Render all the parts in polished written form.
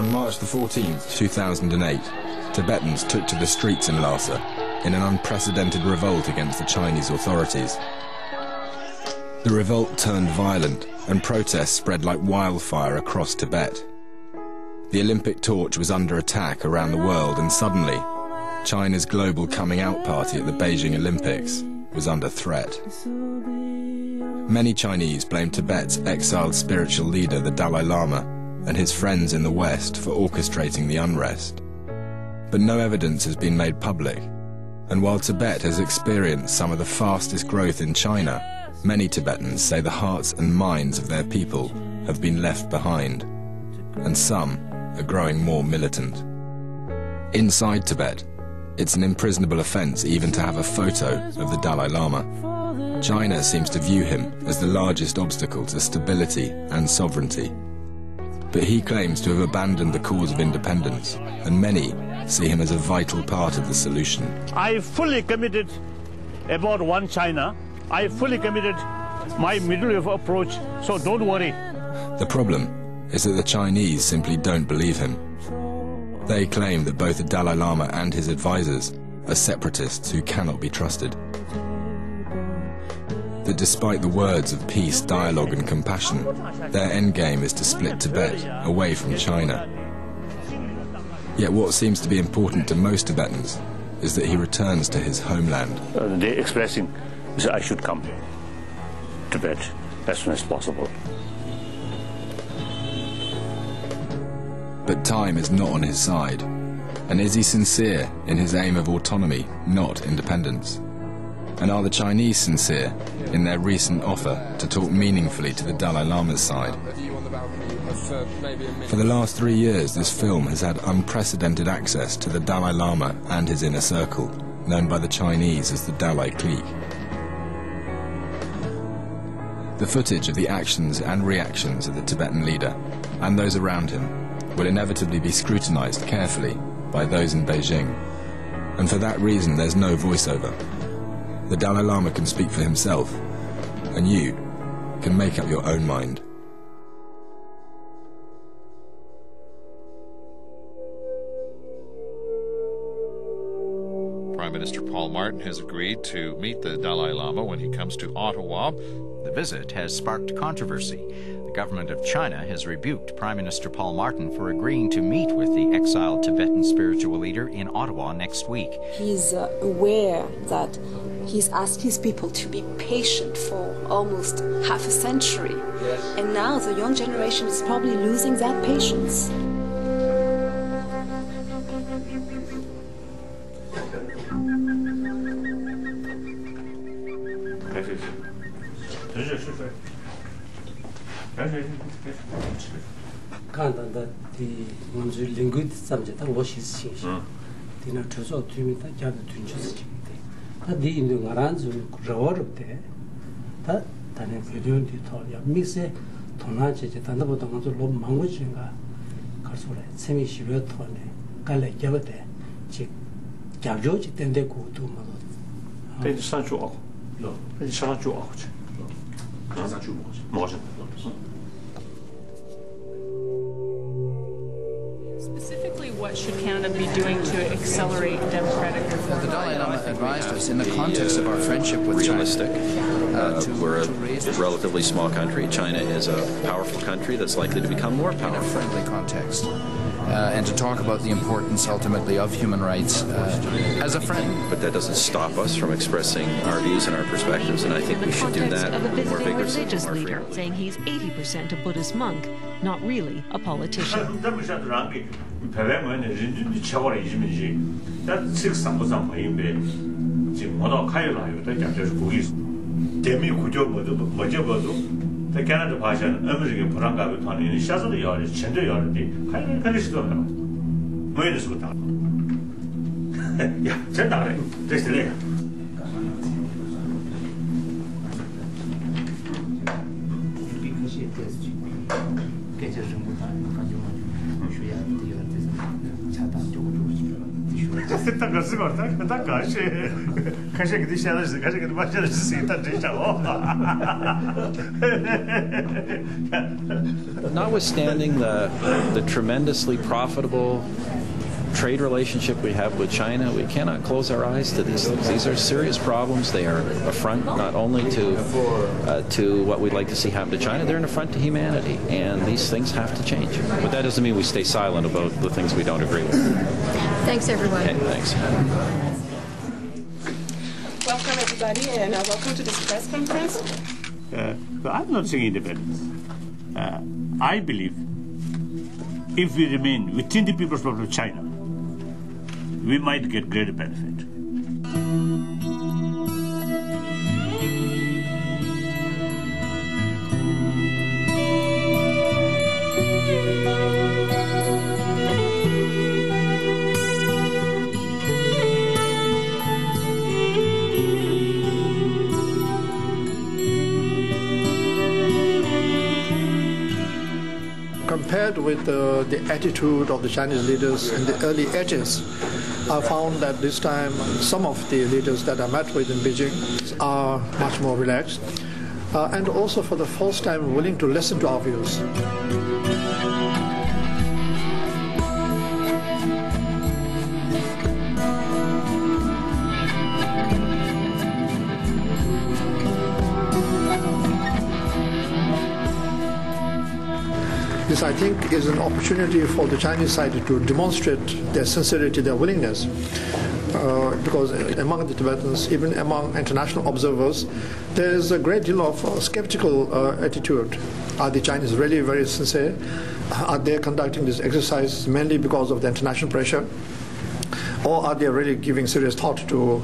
On March the 14th, 2008, Tibetans took to the streets in Lhasa in an unprecedented revolt against the Chinese authorities. The revolt turned violent, and protests spread like wildfire across Tibet. The Olympic torch was under attack around the world, and suddenly, China's global coming out party at the Beijing Olympics was under threat. Many Chinese blame Tibet's exiled spiritual leader, the Dalai Lama, and his friends in the West for orchestrating the unrest. But no evidence has been made public, and while Tibet has experienced some of the fastest growth in China, many Tibetans say the hearts and minds of their people have been left behind, and some are growing more militant. Inside Tibet, it's an imprisonable offense even to have a photo of the Dalai Lama. China seems to view him as the largest obstacle to stability and sovereignty. But he claims to have abandoned the cause of independence, and many see him as a vital part of the solution. I fully committed about one China. I fully committed my middle approach, so don't worry. The problem is that the Chinese simply don't believe him. They claim that both the Dalai Lama and his advisors are separatists who cannot be trusted. That despite the words of peace, dialogue and compassion, their endgame is to split Tibet away from China. Yet what seems to be important to most Tibetans is that he returns to his homeland. They're expressing that I should come to Tibet as soon as possible. But time is not on his side. And is he sincere in his aim of autonomy, not independence? And are the Chinese sincere in their recent offer to talk meaningfully to the Dalai Lama's side? For the last 3 years, this film has had unprecedented access to the Dalai Lama and his inner circle, known by the Chinese as the Dalai clique. The footage of the actions and reactions of the Tibetan leader and those around him will inevitably be scrutinized carefully by those in Beijing. And for that reason, there's no voiceover. The Dalai Lama can speak for himself, and you can make up your own mind. Prime Minister Paul Martin has agreed to meet the Dalai Lama when he comes to Ottawa. The visit has sparked controversy. The government of China has rebuked Prime Minister Paul Martin for agreeing to meet with the exiled Tibetan spiritual leader in Ottawa next week. He's aware that he's asked his people to be patient for almost half a century. Yes. And now the young generation is probably losing that patience. 간단다 디 먼저 링귀드 삼제다 로시스 신시 디나 저서 뒤미다 야도 둔주스 지데 다디 인도 가란즈 그저어럽데 다 다네 비디오디 토야 미세 토나제제 단다보다 먼저 로 망고진가 가서래 세미 시베 토네 갈래 잡데 지 잡조지 텐데 고도 뭐 네 산주하고 네 산주하고 뭐지 Specifically, what should Canada be doing to accelerate democratic reform? The Dalai Lama advised us in the context of our friendship with realistic. China. We're a relatively small country. China is a powerful country that's likely to become more powerful. In a friendly context. And to talk about the importance, ultimately, of human rights as a friend. But that doesn't stop us from expressing our views and our perspectives, and I think we should do that more vigorously. Religious leader saying he's 80% a Buddhist monk, not really a politician. The Canada passion, American Puranga, in Shazza Yard, Chender Yard, I finished them. Where is good? Yeah, send out this later. Така сигурно, така ще ги дишаваш, каже ги бачаш си та дишаво. Notwithstanding the tremendously profitable trade relationship we have with China, we cannot close our eyes to these things. These are serious problems. They are an affront not only to what we'd like to see happen to China, they're an affront to humanity, and these things have to change. But that doesn't mean we stay silent about the things we don't agree with. Thanks, everyone. Okay, thanks. Welcome, everybody, and welcome to this press conference. I'm not saying independence. I believe if we remain within the People's Republic of China, we might get greater benefit. Compared with the attitude of the Chinese leaders in the early 80s, I found that this time some of the leaders that I met with in Beijing are much more relaxed and also for the first time willing to listen to our views. This, I think, is an opportunity for the Chinese side to demonstrate their sincerity, their willingness. Because among the Tibetans, even among international observers, there is a great deal of skeptical attitude. Are the Chinese really very sincere? Are they conducting this exercise mainly because of the international pressure? Or are they really giving serious thought to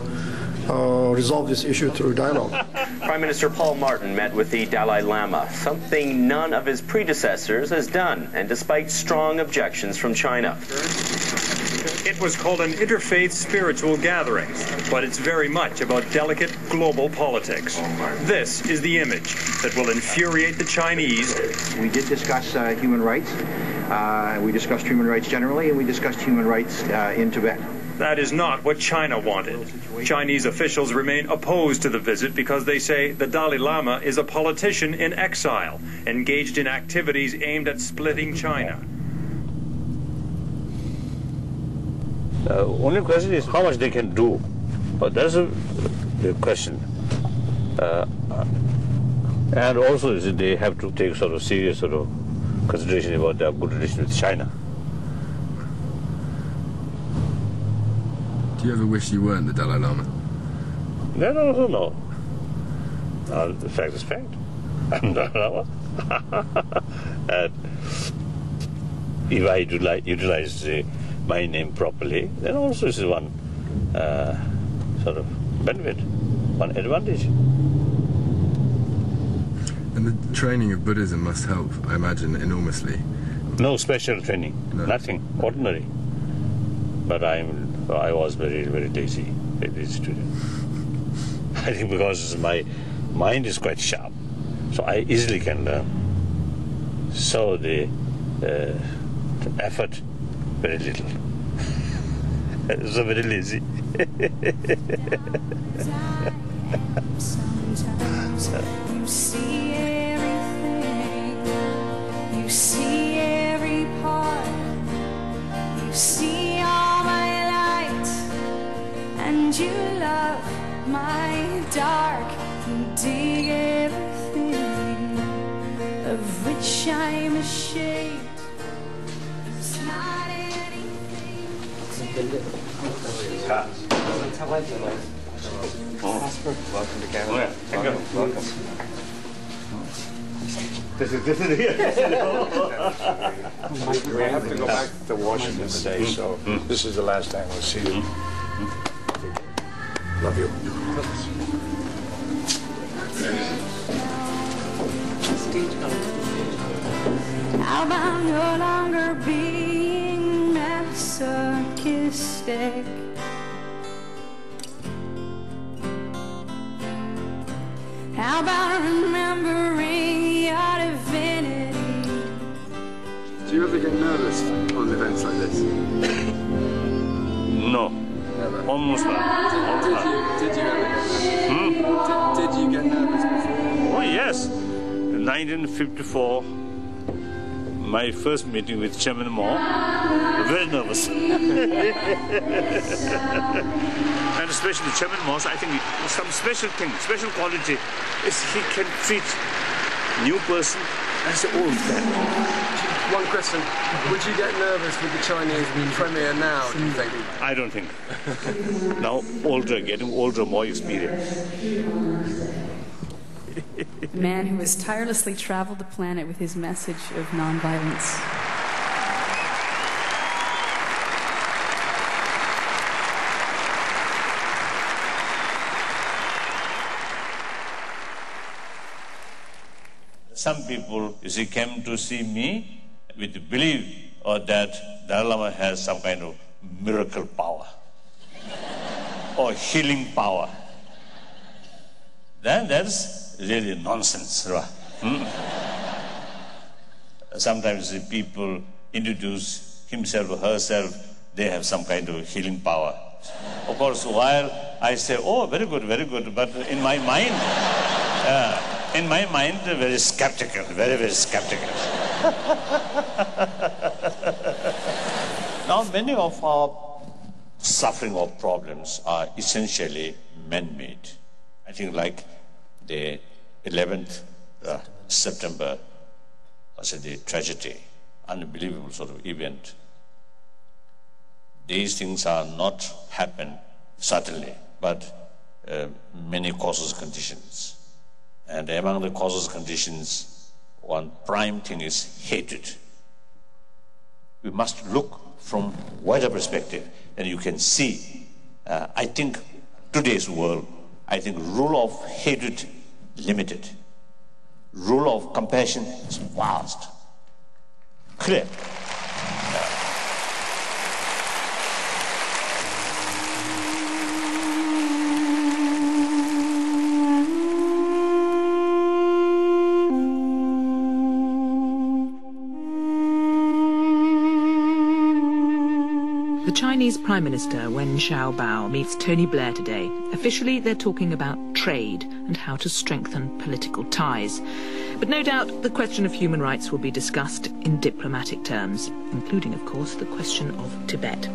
resolve this issue through dialogue? Prime Minister Paul Martin met with the Dalai Lama, something none of his predecessors has done, and despite strong objections from China. It was called an interfaith spiritual gathering, but it's very much about delicate global politics. This is the image that will infuriate the Chinese. We did discuss human rights. We discussed human rights generally, and we discussed human rights in Tibet. That is not what China wanted. Chinese officials remain opposed to the visit because they say the Dalai Lama is a politician in exile, engaged in activities aimed at splitting China. Only question is how much they can do. That's the question. And also is they have to take sort of serious sort of consideration about their good relation with China. Do you ever wish you weren't the Dalai Lama? No. The fact is fact. I'm Dalai Lama. And if I utilize my name properly, then also is one sort of benefit, one advantage. And the training of Buddhism must help, I imagine, enormously. No special training, nothing, ordinary. But I was very, very lazy student. I think because my mind is quite sharp, so I easily can learn. So the effort, very little. So very lazy. Sometimes you see everything, you see every part, you see all my light, and you love my dark, you dig everything of which I'm ashamed. It's not anything to Welcome to Canada. Welcome. This is We have to go back to Washington today, so this is the last time we'll see you. Love you. How about no longer being masochistic? How about remembering your divinity? Do you ever get nervous on events like this? No. Never? Almost not. Did you ever get nervous? Did you get nervous before? Oh, yes. In 1954, my first meeting with Chairman Mao, very nervous. And especially Chairman Mao, I think some special thing, special quality is he can treat new person as an old friend. One question. Would you get nervous with the Chinese premier now, do you think? I don't think. Now, older, getting older, more experience. A man who has tirelessly traveled the planet with his message of nonviolence. Some people, you see, came to see me with the belief that Dalai Lama has some kind of miracle power or healing power. Then that's really nonsense, right? Sometimes the people introduce himself or herself, they have some kind of healing power. Of course, while I say, oh, very good, but in my mind, very skeptical, very skeptical. Now, many of our suffering or problems are essentially man-made. I think like the 11th September, the tragedy, unbelievable sort of event. These things are not happen suddenly, but many causes conditions. And among the causes conditions, one prime thing is hatred. We must look from wider perspective, and you can see, I think today's world, I think rule of hatred limited. Rule of compassion is vast, clear. The Chinese Prime Minister Wen Xiaobao meets Tony Blair today. Officially, they're talking about trade and how to strengthen political ties. But no doubt the question of human rights will be discussed in diplomatic terms, including, of course, the question of Tibet.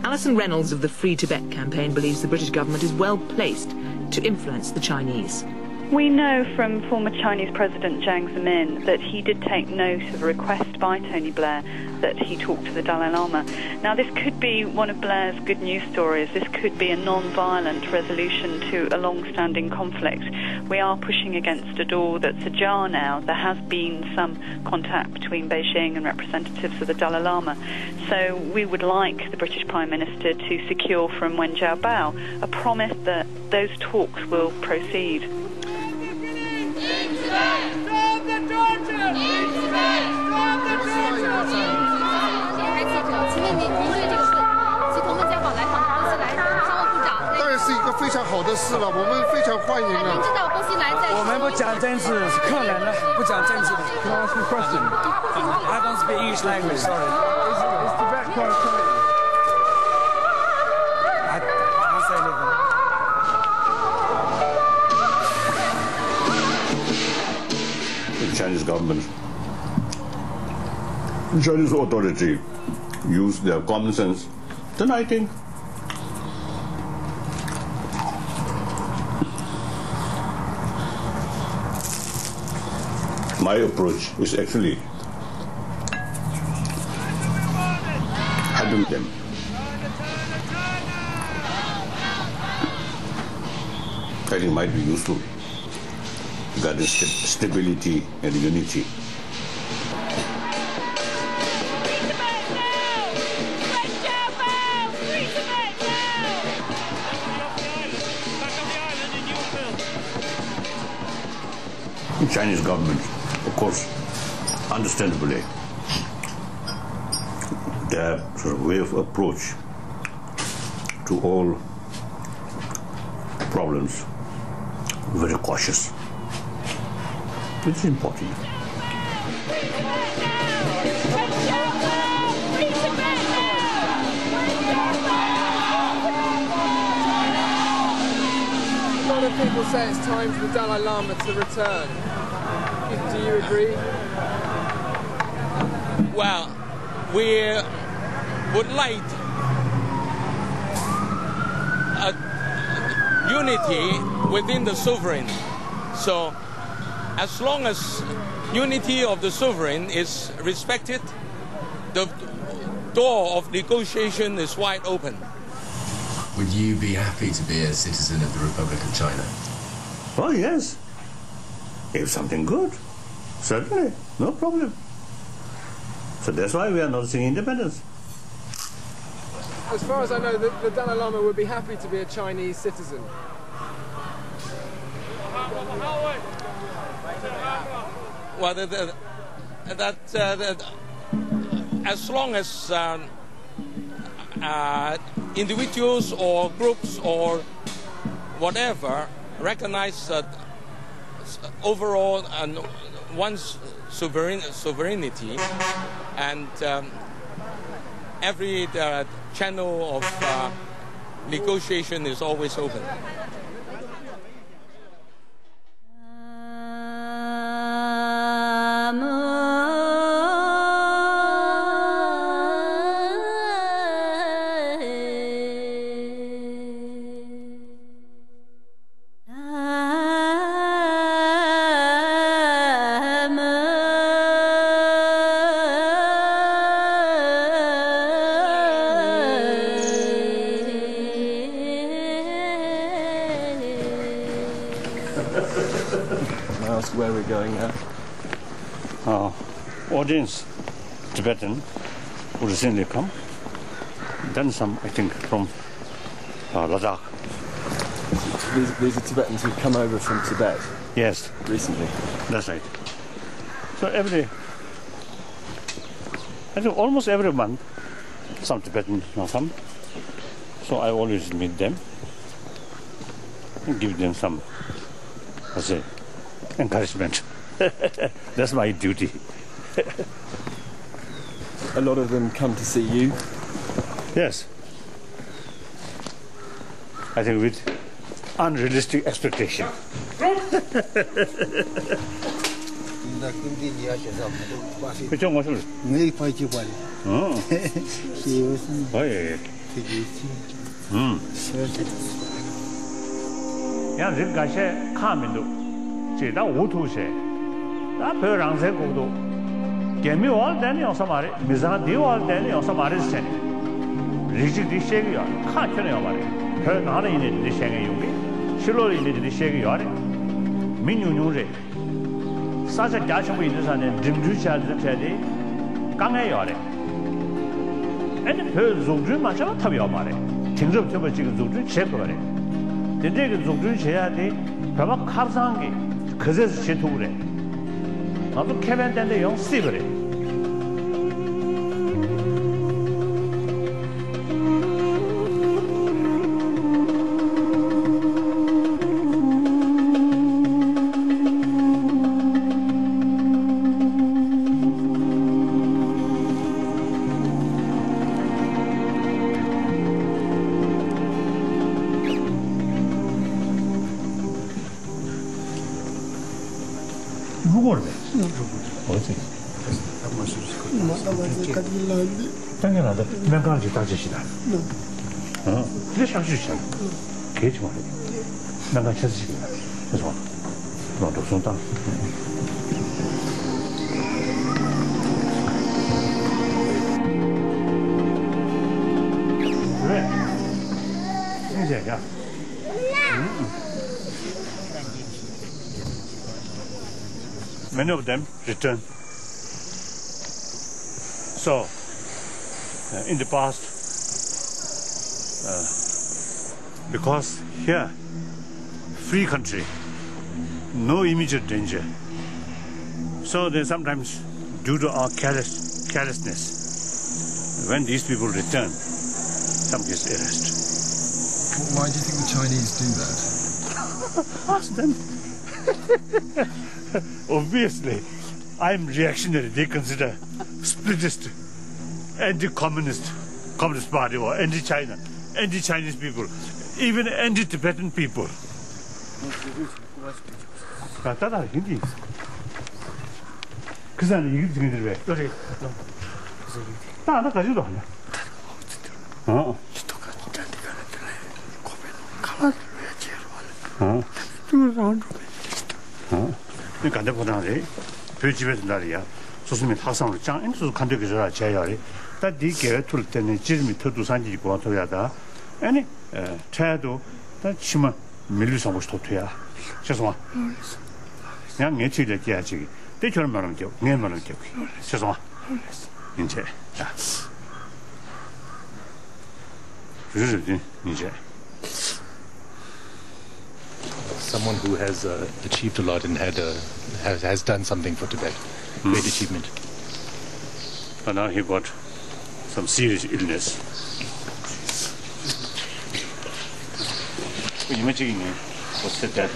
Alison Reynolds of the Free Tibet campaign believes the British government is well placed to influence the Chinese. We know from former Chinese President Jiang Zemin that he did take note of a request by Tony Blair that he talk to the Dalai Lama. Now, this could be one of Blair's good news stories. This could be a non-violent resolution to a long-standing conflict. We are pushing against a door that's ajar now. There has been some contact between Beijing and representatives of the Dalai Lama. So we would like the British Prime Minister to secure from Wen Jiabao a promise that those talks will proceed. Stop the torture! Stop the torture! 请问您对这个吉同的家宝来访波西来商务部长，当然是一个非常好的事了，我们非常欢迎了。您知道波西来在我们不讲政治，是客人了，不讲政治的。Can I ask you a question? I don't speak English language. Sorry. Is Tibet quite okay? I can't say anything. The Chinese government, the Chinese authority use their common sense, then I think my approach is actually helping them. I think it might be useful. That is stability and unity. The Chinese government, of course, understandably, their sort of way of approach to all problems, very cautious. It's important. lot of people say it's time for the Dalai Lama to return. Do you agree? Well, we would like a unity within the sovereign. So as long as unity of the sovereign is respected, the door of negotiation is wide open. Would you be happy to be a citizen of the Republic of China? Oh, yes. If something good, certainly, no problem. So that's why we are not seeing independence. As far as I know, the Dalai Lama would be happy to be a Chinese citizen. Well, as long as individuals or groups or whatever recognize overall one's sovereignty, and every channel of negotiation is always open. Where we're going now? Audience, Tibetan, would recently come. Then some, I think, from Ladakh. These are Tibetans who've come over from Tibet? Yes. Recently? That's right. So I think almost every month, some Tibetans come. So I always meet them and give them some, encouragement. That's my duty. A lot of them come to see you? Yes. I think with unrealistic expectation. 제가 오토세 다 별랑세 고도 개미월 되는 영사 말이 미자 디월 되는 영사 말이지 리지디 셰기야 카트네 말이 별 나는 이제 리셰게 용기 실로 이제 리셰게 요래 민유뉴제 사자 자신부 있는 산에 dim주샤드 제디 강해 요래 애들 별 조준 맞아 타비야 말이 등접점을 지금 조준 체크 거래 근데 그 조준 해야 돼 봐봐 카상기 그제서 제토그래. 나도 캐벤된데 영 씨그래. 어디? 당연하다. 명강지 다지시다. 그래 샤시샤. 개지 말해. 나가 샤시시다. 그래서 너도 손다. 그래. 이제야. Many of them return. So, in the past, because here, free country, no immediate danger. So they sometimes, due to our carelessness, when these people return, some gets arrested. Why do you think the Chinese do that? Ask them. Obviously, I'm reactionary. They consider splittist, anti-communist, Communist Party or anti-China, anti-Chinese people, even anti-Tibetan people. 따다 hindi 있어. 그 사람이 이게 지금 왜? 그래. 나 가지도 않아. 이 간대보다는 그 집에서 날이야. 소수면 학생을 짱 인수 간대기서라 제야리. 다 디게 툴 때는 지름이 더도 산지 고토야다. 아니 차도 다 치마 밀리서 고 싶어야. 죄송아. 그냥 내치를 해야지. 대처를 말하는 게 내 말하는 게. 죄송아. 이제 자. 그러지 이제. Someone who has achieved a lot and has done something for Tibet. Great achievement. And now he got some serious illness. You mentioned what's that?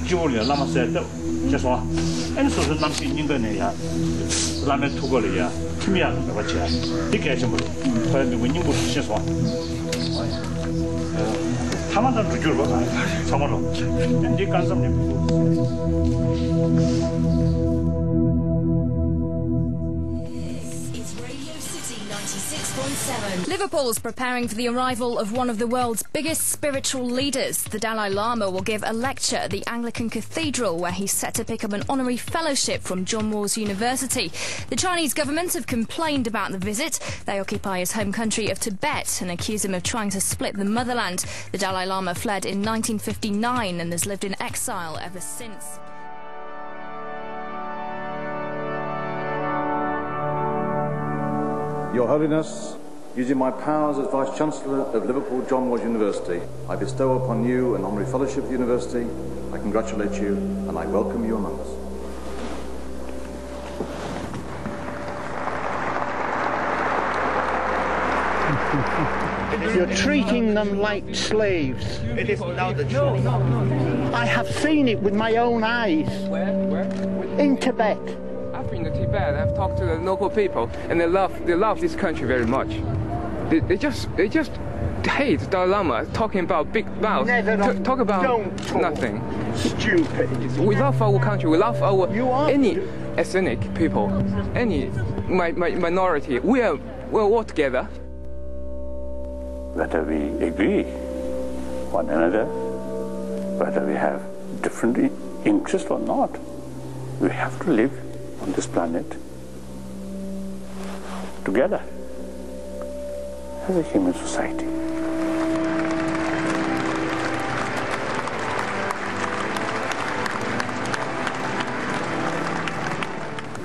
지원이야 남았어요. 죄송아. 엔소스 남기 있는 거네야. 라면 투거리야. 팀이야. 그렇지. 이렇게 해서 뭐 과연 누구 있는 거 죄송아. 하나도 주줄 봐. 정말로. 이제 Liverpool's preparing for the arrival of one of the world's biggest spiritual leaders. The Dalai Lama will give a lecture at the Anglican Cathedral, where he's set to pick up an honorary fellowship from John Moores University. The Chinese government have complained about the visit. They occupy his home country of Tibet and accuse him of trying to split the motherland. The Dalai Lama fled in 1959 and has lived in exile ever since. Your Holiness, using my powers as Vice-Chancellor of Liverpool John Moores University, I bestow upon you an honorary fellowship of the University. I congratulate you and I welcome you among us. You're treating them like slaves. It is now the truth. I have seen it with my own eyes. Where? In Tibet. I've been to Tibet. I've talked to the local people, and they love this country very much. They just hate Dalai Lama talking about big mouth. Talk about nothing. Stupid. We love our country. We love any ethnic people, any minority. We're all together. Whether we agree one another, whether we have different interests or not, we have to live on this planet together as a human society.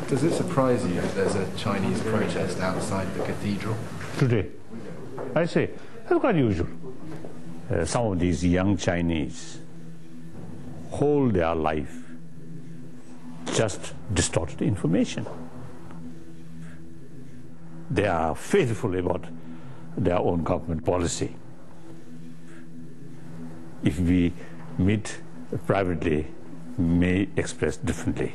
Does it surprise you that there's a Chinese protest outside the cathedral? Today, I say, that's quite usual. Some of these young Chinese hold their life just distorted information. They are faithful about their own government policy. If we meet privately, may express differently.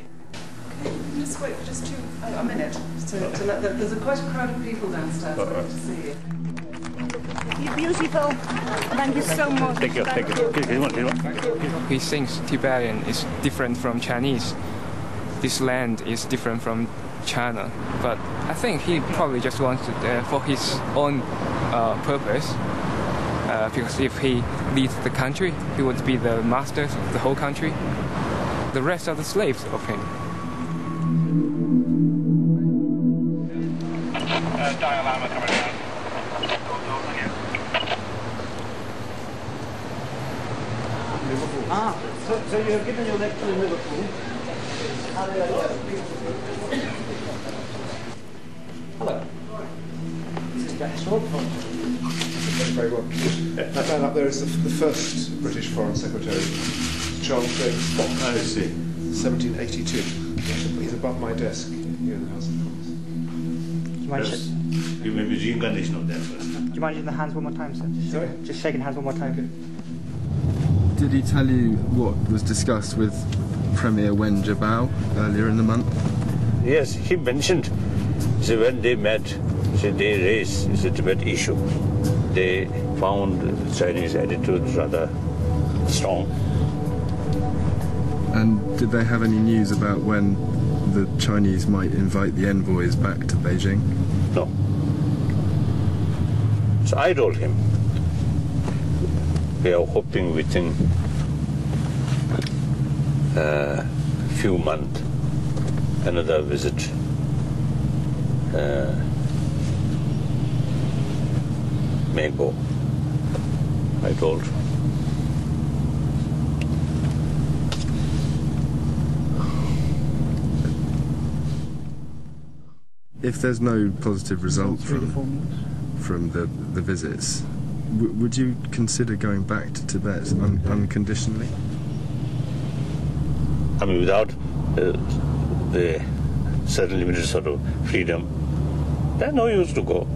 Just wait for just a minute to let there's quite a crowd of people downstairs waiting to see you. You're beautiful. Thank you so much. Thank you. He thinks Tibetan is different from Chinese. This land is different from China. But I think he probably just wants it for his own purpose. Because if he leads the country, he would be the master of the whole country. The rest are the slaves of him. Dalai Lama coming down. So you're giving your lecture in Liverpool. Hello. This is Jack Short from. Very well. That man up there is the first British Foreign Secretary, Charles James Fox. I see. 1782. He's above my desk here in the House of Commons. You may be reincarnation of that. Do you mind shaking the hands one more time, sir? Sorry? Just shaking hands one more time. Did he tell you what was discussed with Premier Wen Jiabao earlier in the month? Yes, he mentioned. So when they met, so they raised the Tibet issue. They found the Chinese attitude rather strong. And did they have any news about when the Chinese might invite the envoys back to Beijing? No. So I told him, we are hoping within a few months another visit. May go, I told. If there's no positive result from the visits, would you consider going back to Tibet unconditionally? I mean, without the certain limited sort of freedom, there's no use to go.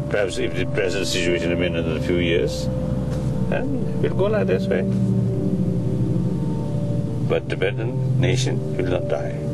Perhaps if the present situation remains another few years, then we'll go like this way. But Tibetan nation will not die.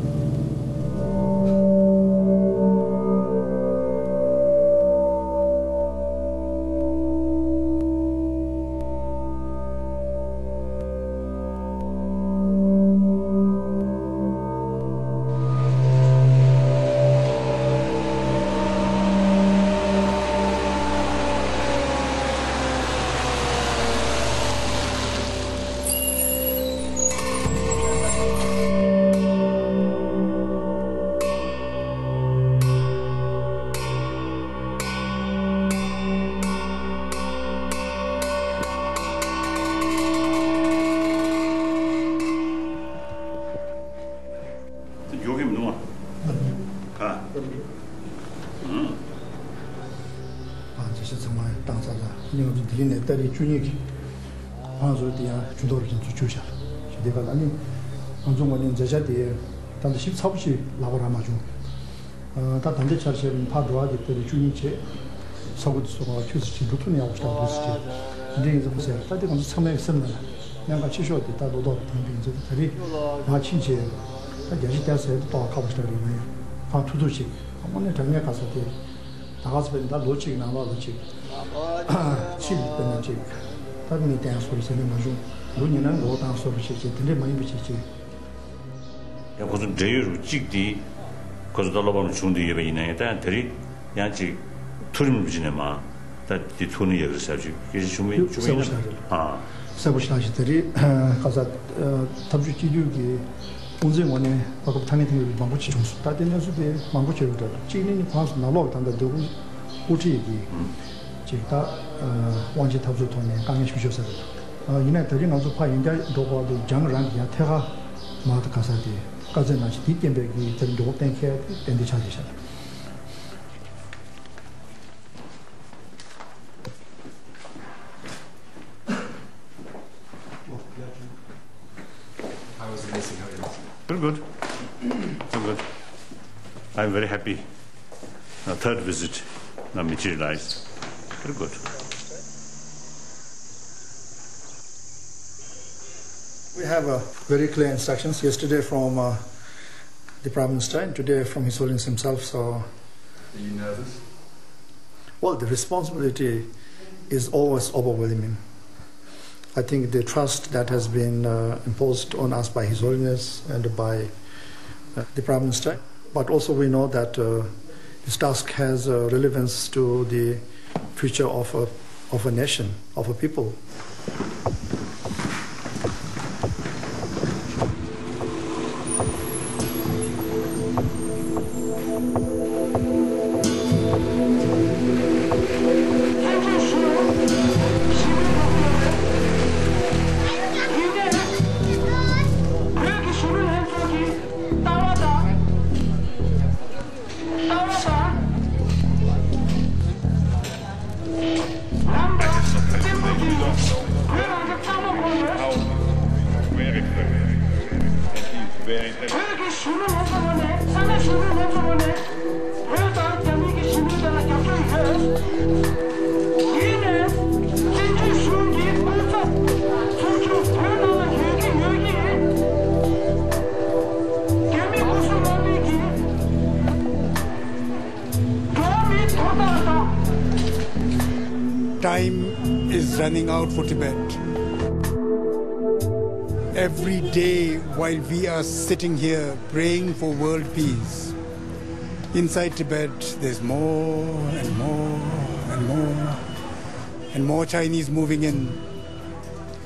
때리 주니기 방소디야 주도를 좀 주셔. 시대가 아니 방송원인 제자디 단도 14부시 나오라 마주. 다 단대 차르시는 파도하기 때리 주니체 서구도 소가 휴스치 루트니 하고 싶다 그랬지. 근데 이제 보세요. 다들 감사 참여해 쓰는 내가 치셔도 다 노도 등등지 다리 마친지 다 제시대서 또 가고 싶다 그러네. 다 투두식 한번에 정리해 가서도 나가서 다 놓치기 나와 놓치기. 칠 때문에 다음에 대한 소리 쓰는 거죠. 논의는 뭐다 소리 쓰지. 근데 많이 붙이지. 야 무슨 제유로 찍디 거기다가는 중대 예배 있나요? 들이 양치 투림 붙이네 마. 다디 투는 예를 써지. 이게 주민 아 서부시다시들이 가서 탑주 기류기 온정원에 바로 당해된 방법이 좀 다되는 수도 방법이거든. 지인이 과서 나로 단다 되고 우리기 제가 원지 탑주 통해 강의 주셔서 이날 들이 나서 파인데 도고도 장랑이야 태가 마트 가서디 가져나시 뒤tem백이 들도 땡케 땡디 찾으셔. Very good. So good. I'm very happy. Our third visit now materialized. Very good. We have very clear instructions yesterday from the Prime Minister and today from His Holiness himself. So, are you nervous? Well, the responsibility is always overwhelming. I think the trust that has been imposed on us by His Holiness and by the Prime Minister, but also we know that this task has relevance to the future of a nation, of a people. turning out for Tibet. Every day while we are sitting here praying for world peace, inside Tibet there's more and more and more and more Chinese moving in.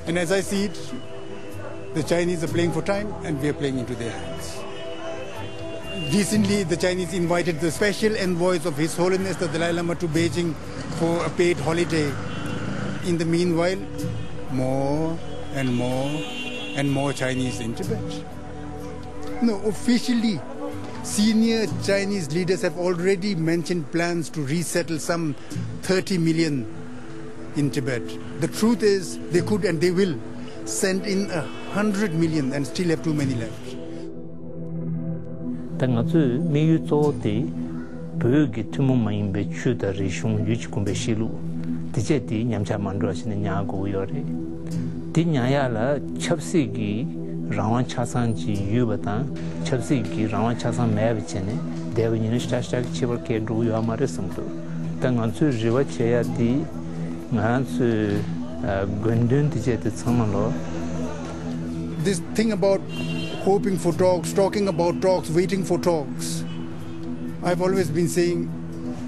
And as I see it, the Chinese are playing for time and we are playing into their hands. Recently, the Chinese invited the special envoys of His Holiness the Dalai Lama to Beijing for a paid holiday. In the meanwhile, more and more and more Chinese in Tibet. No, officially, senior Chinese leaders have already mentioned plans to resettle some 30 million in Tibet. The truth is, they could and they will send in 100 million and still have too many left. Tangazu meyu zote böge tumumayin be chuda rishung yuch kumbe shilu. Tije di nyamcha mandua shine nyago yore. Di nyayala chapsigi rawan chasanji yubatan chapsigi rawan chasan mayabichene dewa nishtashtag chivar kedru yamare sumdu. Tangazu riva cheya di ngaransu gundun tije di tsamalo. This thing about hoping for talks, talking about talks, waiting for talks. I've always been saying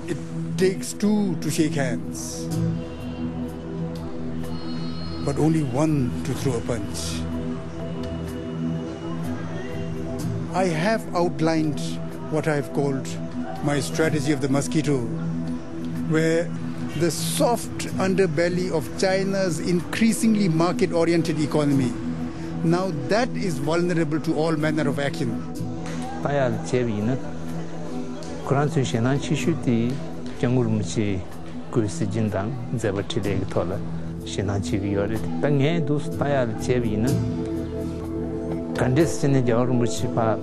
it takes two to shake hands, but only one to throw a punch. I have outlined what I've called my strategy of the mosquito, where the soft underbelly of China's increasingly market-oriented economy, now that is vulnerable to all manner of action. Tayal chevina Kuransu shenan chishuti jangul muchi kuisi jindang zebatile tola shenan chigi yore. Tange dus tayal chevina kandes chene jawar muchi pa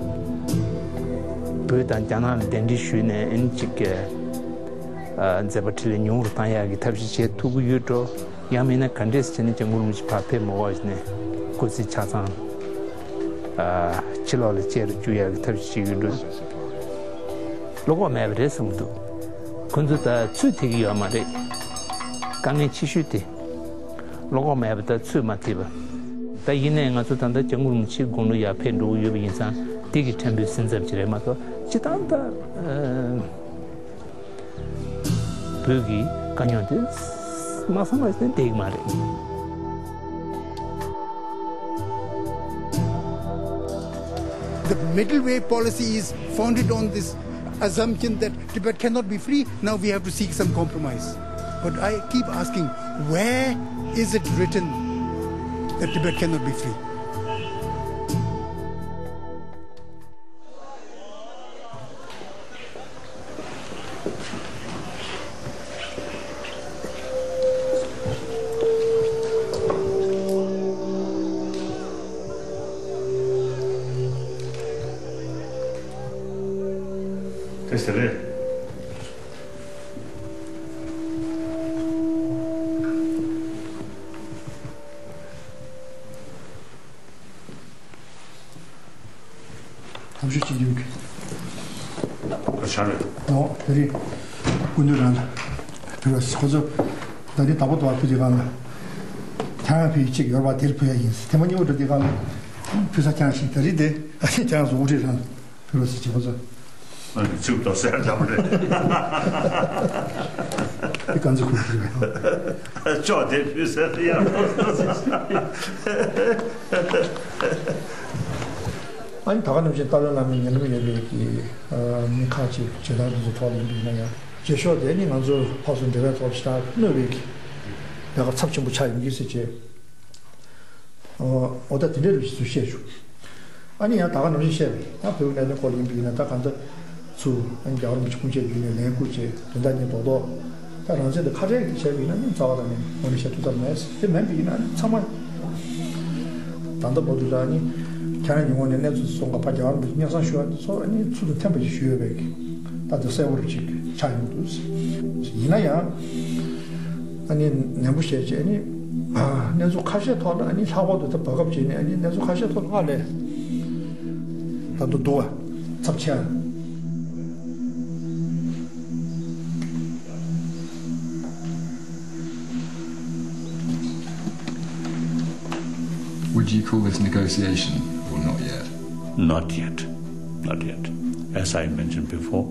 budan janal dendi shune enchike zebatile nyur tayagi tabshi che tugu yuto yamina kandes chene jangul muchi pa pe mawajne kusi chasan chilol cher juya tabchi yudu logo mebre samdu kunzu ta chu tigi yamare kange chishuti logo mebta chu matiba ta yine nga chu tanda jangul chi gonu ya pendu yubi insan tigi tembe sinzab jire mato chitanda bugi kanyonde masama isne tegmare. The middle way policy is founded on this assumption that Tibet cannot be free. Now we have to seek some compromise. But I keep asking, where is it written that Tibet cannot be free? dari kunduran terus kozo dari taboto apujigan therapy chik yorba telpuya ins temani odo digan pisa chansi dari de chans ujiran terus kozo 아니 지금도 써야 잡으래. 이간지 그래. 저 대표세요. 아니 다가는 이제 달라나면 얘는 얘기 미카치 제대로 도와주는 거야. 제쇼 되니 먼저 파선 대가 도시다 너비 내가 참치 못 차이 있었지. 어디 들을 수 있어. 아니야 다가는 이제 나 배우는 콜림비나 다 간다. 수 안에 여러 문제 중에 내고지 단단히 도도 다른 데도 가장 재미있는 자와다니 우리 셔투다 매스 대면비나 정말 단도 보도라니 걔는 영원에 내주 송가 빠져 녀석 쉬어 아니 수도 템포지 쉬어베기 다들 세월지 차이도스 이나야 아니 내부셔지 아니 아 내주 가셔 더 아니 사고도 더 버겁지네 아니 내주 가셔 더 가래 다도 도와 잡치야 Would you call this negotiation or not yet? Not yet. Not yet. As I mentioned before,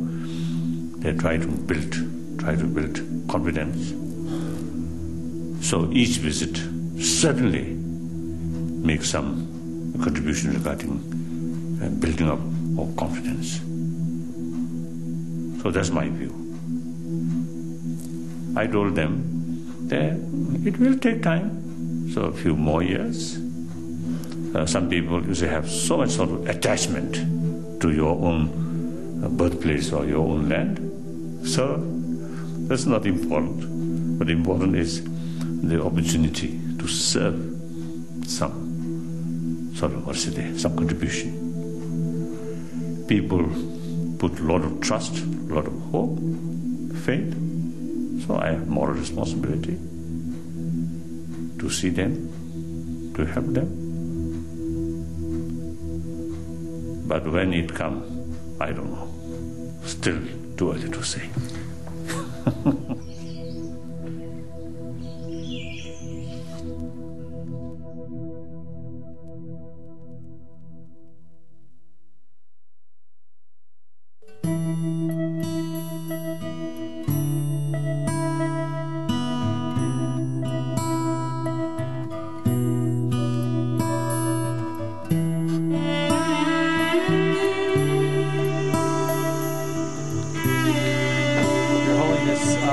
they try to build confidence. So each visit certainly makes some contribution regarding building up of confidence. So that's my view. I told them that it will take time, so a few more years. Some people usually have so much sort of attachment to your own birthplace or your own land. So that's not important. But important is the opportunity to serve some sort of, some contribution. People put a lot of trust, a lot of hope, faith. So I have moral responsibility to see them, to help them. But when it comes, I don't know. Still too early to say.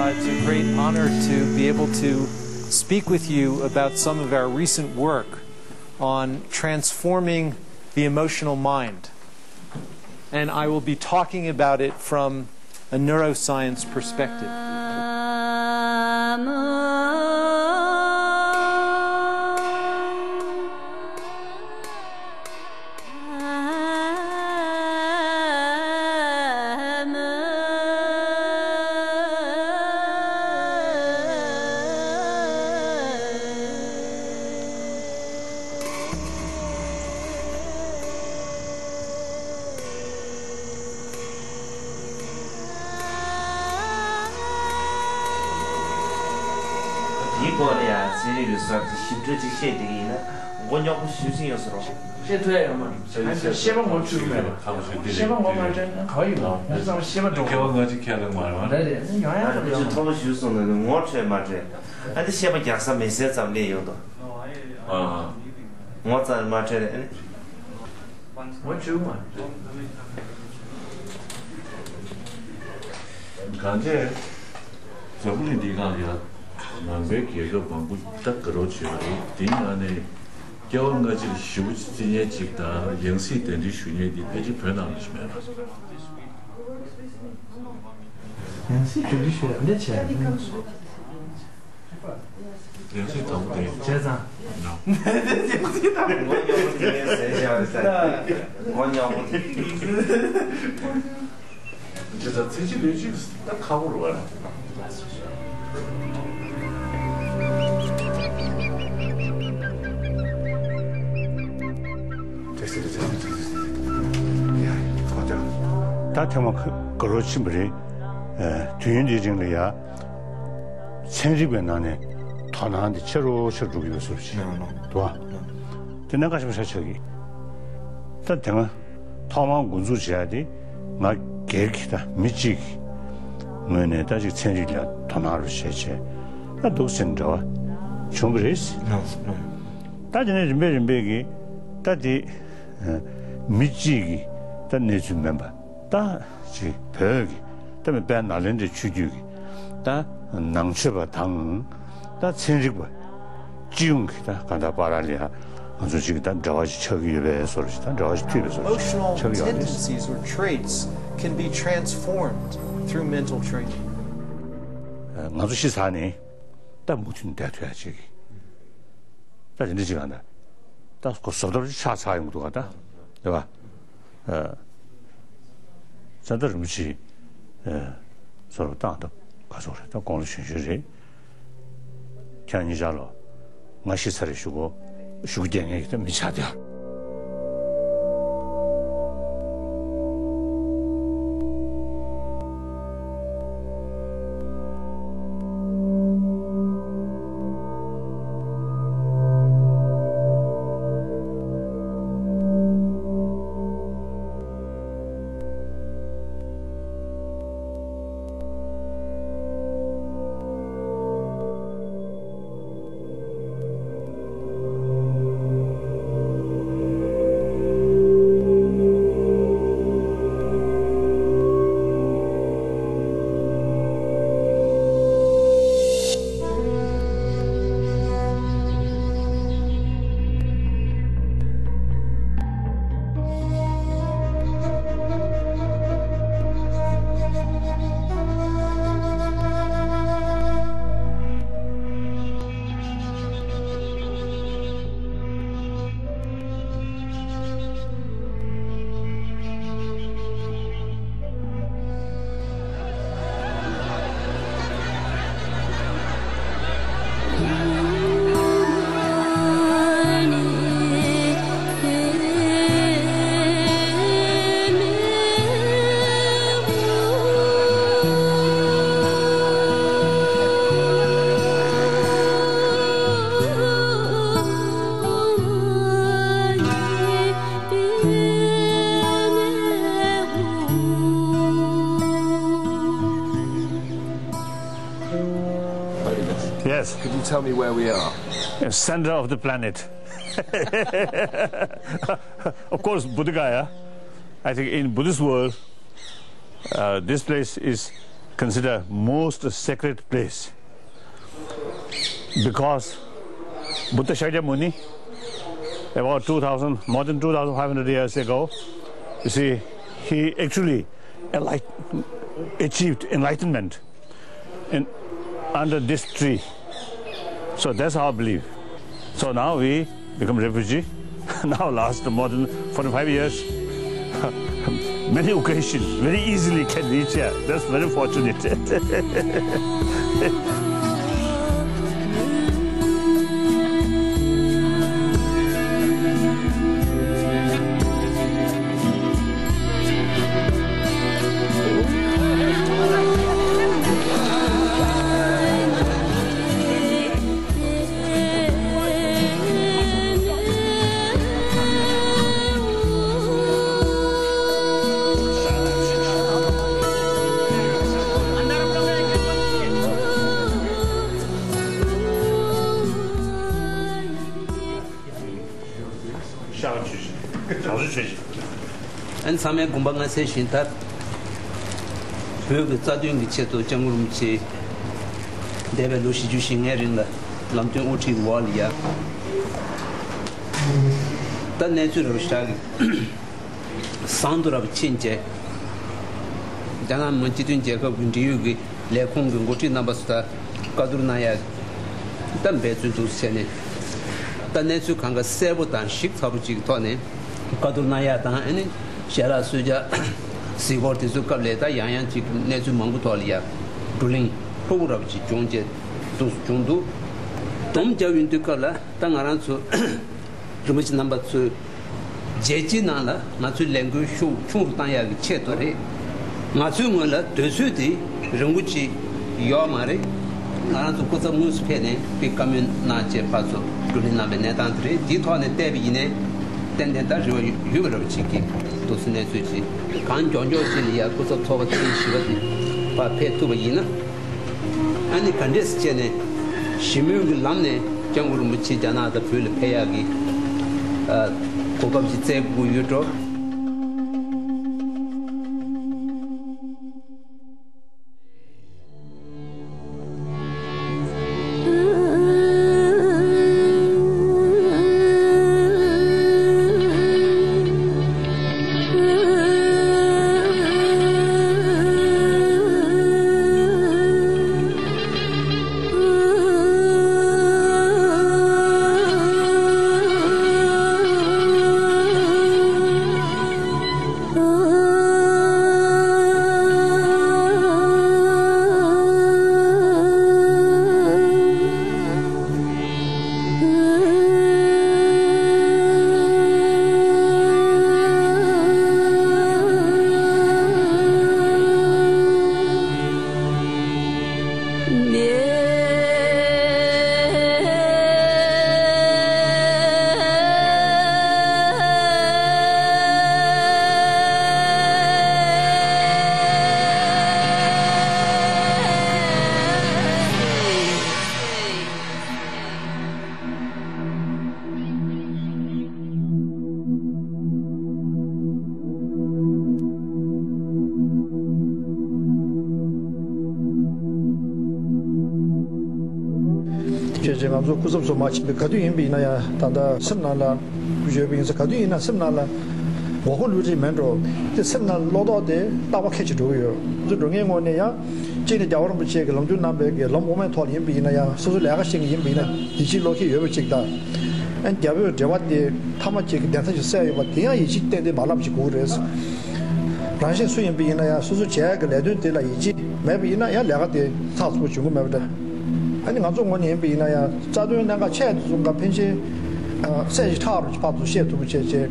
It's a great honor to be able to speak with you about some of our recent work on transforming the emotional mind. And I will be talking about it from a neuroscience perspective. 다테마 그렇지물이 뒤인지정이야 생리변안에 터나한테 채로 주기로 소리지. 도와. 내가 가지고 사적이. 다 내가 타만 군주지야디 나 계획이다. 미치. 뭐네 다시 생리라 터나를 세체. 나 도선도 충분히스. 다전에 준비기 다디 미치기 다 내준 멤버. 다지 벽이 때문에 배 날린데 추주기 다 낭쳐봐 당다 천직봐 지웅기다 간다 바랄이야 아주 지금 다 저와지 처기에 소리다 저와지 뒤에 소리 Emotional tendencies or traits can be transformed through mental training. 아주 시사네 다 무슨 대돼야지 다 이제 지간다 다 고속도로 차차용 것도 같다 내가 자들 음식 서로 땅도 가서 또 공을 신시지 견이자로 맛이 살이시고 슈기행에 좀 미차掉 Yes. Could you tell me where we are? Center of the planet. Of course, Buddha Gaya. I think in Buddhist world, this place is considered most sacred place because Buddha Shakyamuni, about more than 2,500 years ago, you see, he actually achieved enlightenment under this tree. So that's our belief. So now we become refugee. Now last more than 45 years. Many occasions, very easily can reach here. That's very fortunate. 안 삼에 공방한 세신다 그 자동기 체도 정물음치 대배 로시 주신 해rin가 남정 오티 월이야 단 내주로 시작이 산도라 친제 장한 문지든 제가 군디유기 레콩근 고티 남바스다 가두르나야 단 배주도 세네 단 내주 강가 세보단 식사부지 토네 가두르나야 단 아니 Shara Suja, Sigorti Zukaleta, Yan Chik Nezu Mangutolia, Dulling, Pogurachi, Jonje, Dos Jundu, Tom Javin Tukala, Tangaransu, Rumich number 2, Jeji Nala, Natsu language, Churtaya, Chetore, Matsumula, Desuti, Runguchi, Yomare, Narantu Kusa Muspene, becoming Nache Paso, Dulina Benetantri, Ditone Debine, Tendenta, Hugovichi. 도스네 수지 간 jonjo지리야 고서 토바티 시거디 바 페투바이나 아니 간데스체네 시뮤기 람네 정으로 무치잖아다 풀 페야기 고감지 제부 유도 제가 좀 구섭소 마치 가도 임비나야 다다 섬나라 구제빙서 가도 이나 섬나라 뭐홀루지 맨로 그 섬나 로도데 따와 캐치도요 저 동행원에야 제가 자원을 붙이게 롱준 남베게 롱모멘 토리 임비나야 소소래가 생기 임비나 디지로키 여버직다 안 잡여 잡았대 타마치 대사지 세요 바티야 이식 때데 말합지 고르스 라신 수임비나야 소소 제가 레드데라 이지 매비나야 레가데 사수 주고 매버다 아니 가족원이 임비나야 자도에 나가 체도 좀가 펜시 세지 타로 파도 셰도 부체제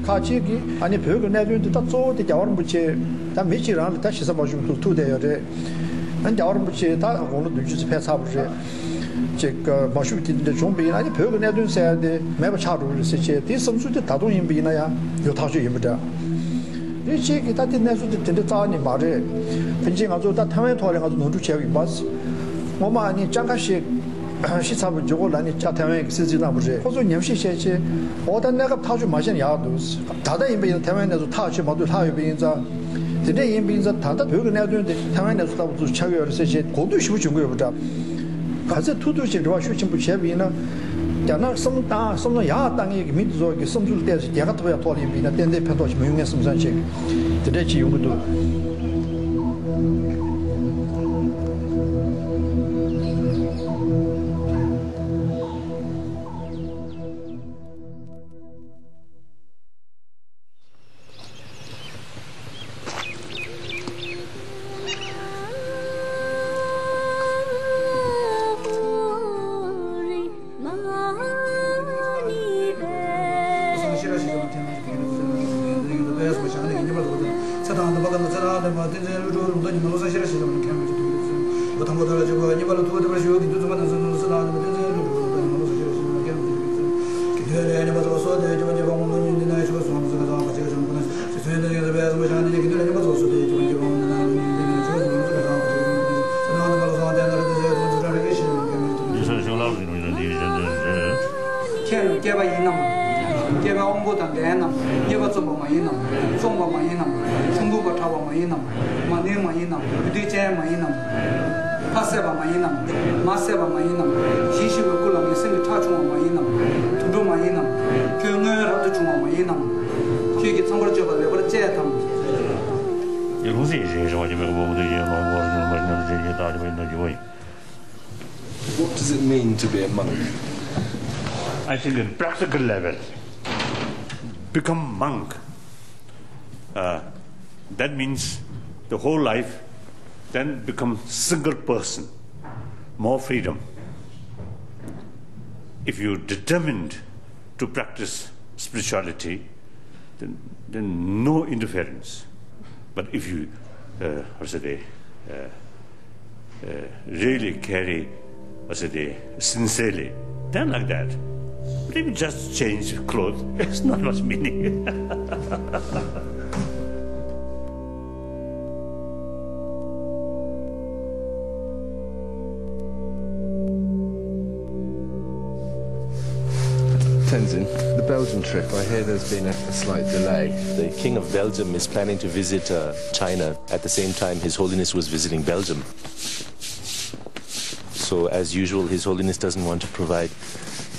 가지기 아니 별거 내준데 다 쪼데 자원 부체 다 미치랑 다 시사 봐주고 투대요데 안 자원 부체 다 오늘 누주스 패사 부체 제가 마슈티인데 좀비 아니 별거 내준 세야데 매번 차로 세체 디섬수데 다도 임비나야 요 타주 임비다 이제 기타 내수도 된데 자니 말에 펜시 가지고 다 타면 토래 가지고 노주 제비 봤어 뭐마니 장가시 시차부 저걸라니 차태만 쓰지나 보지. 호주 냠시셰시 어떤 내가 타주 마신 야도 다다 인비인 태만에서 타주 모두 타유비인자 근데 인비인자 다다 되게 내도는데 태만에서 다도 차여를 쓰지 고도 쉬고 준 거예요 보다. 가서 투두시 저와 쉬침부 제비나 야나 섬다 섬나 야 땅에 미드조 그 섬줄 때서 내가 더야 돌리비나 땐데 편도시 무용의 섬산식 드레치 용도 What does it mean to be a monk? I think at practical level, become monk. That means the whole life then become single person, more freedom. If you're determined to practice spirituality, then no interference. But if you, really carry, sincerely, then like that. But if you just change clothes, it's not much meaning. Tenzin, the Belgian trip, I hear there's been a slight delay. The King of Belgium is planning to visit China at the same time His Holiness was visiting Belgium. So as usual, His Holiness doesn't want to provide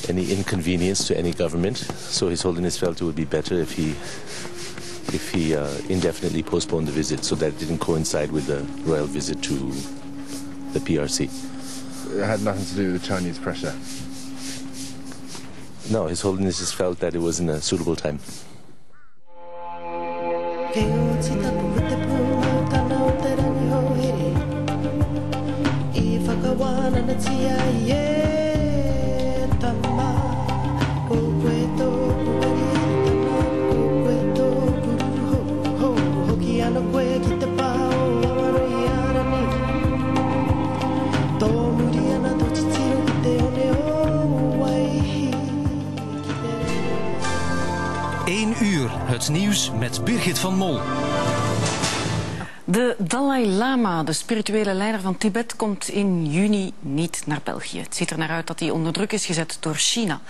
any inconvenience to any government, so His Holiness felt it would be better if he indefinitely postponed the visit so that it didn't coincide with the royal visit to the PRC. It had nothing to do with the Chinese pressure? No, His Holiness just felt that it wasn't a suitable time. Het nieuws met Birgit van Mol. De Dalai Lama, de spirituele leider van Tibet, komt in juni niet naar België. Het ziet er naar uit dat hij onder druk is gezet door China.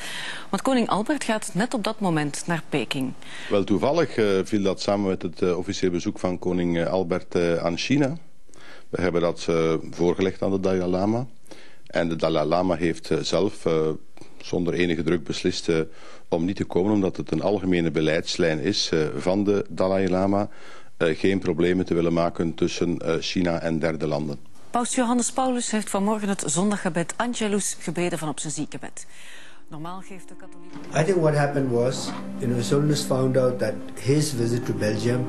Want koning Albert gaat net op dat moment naar Peking. Wel, toevallig viel dat samen met het officieel bezoek van koning Albert aan China. We hebben dat voorgelegd aan de Dalai Lama. En de Dalai Lama heeft zelf zonder enige druk beslist om niet te komen, omdat het een algemene beleidslijn is van de Dalai Lama geen problemen te willen maken tussen China en derde landen. Paus Johannes Paulus heeft vanmorgen het zondaggebed Angelus gebeden van op zijn ziekenbed. Normaal geeft de katholieke... I think what happened was, His Holiness found out that his visit to Belgium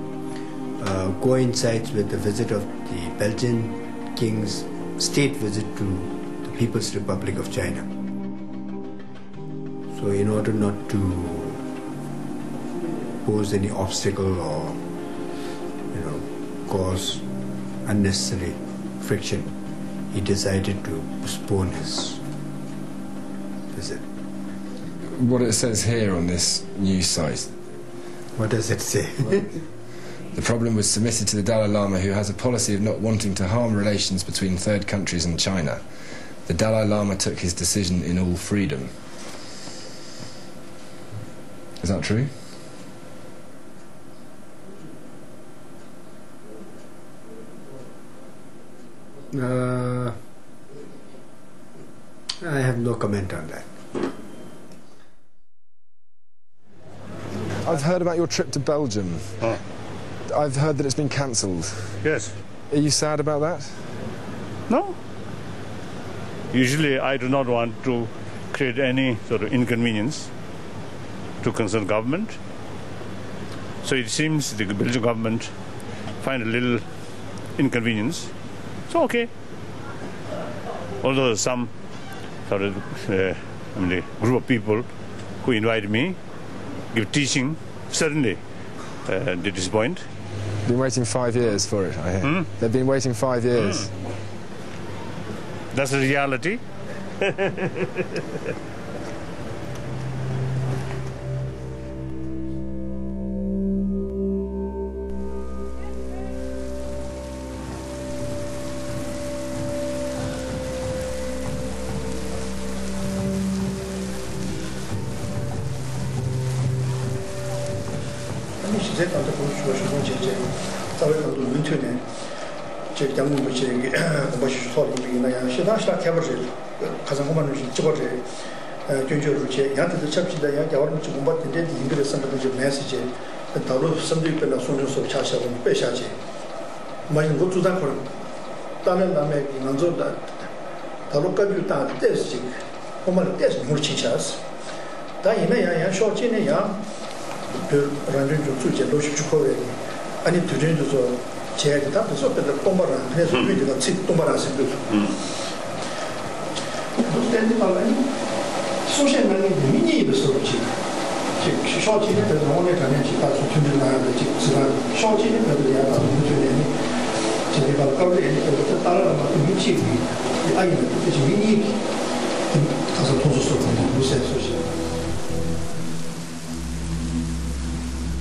coincides with the visit of the Belgian king's state visit to the People's Republic of China. So in order not to pose any obstacle or cause unnecessary friction, he decided to postpone his visit. What it says here on this news site. What does it say? The problem was submitted to the Dalai Lama, who has a policy of not wanting to harm relations between third countries and China. The Dalai Lama took his decision in all freedom. Is that true? I have no comment on that. I've heard about your trip to Belgium. Oh. I've heard that it's been cancelled. Yes. Are you sad about that? No. Usually I do not want to create any sort of inconvenience to concerned government. So it seems the Belgian government find a little inconvenience. So okay. Although some sort of a group of people who invited me give teaching, certainly they disappoint. Been waiting 5 years for it, I hear. They've been waiting 5 years. That's the reality.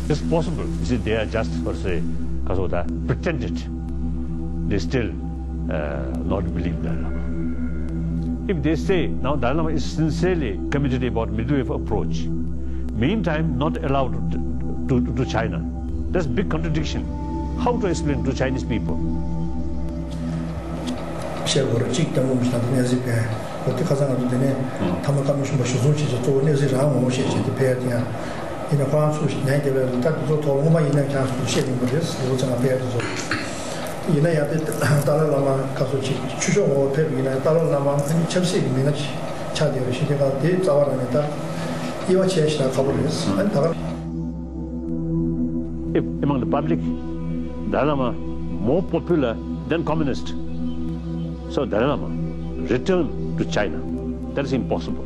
It's possible. You see, they are just for say, pretended. They still not believe Dalai Lama. If they say now Dalai Lama is sincerely committed about middle-wave approach, meantime not allowed to China, that's a big contradiction. How to explain to Chinese people? If among the public, Dalai Lama more popular than communist, so Dalai Lama return to China. That is impossible.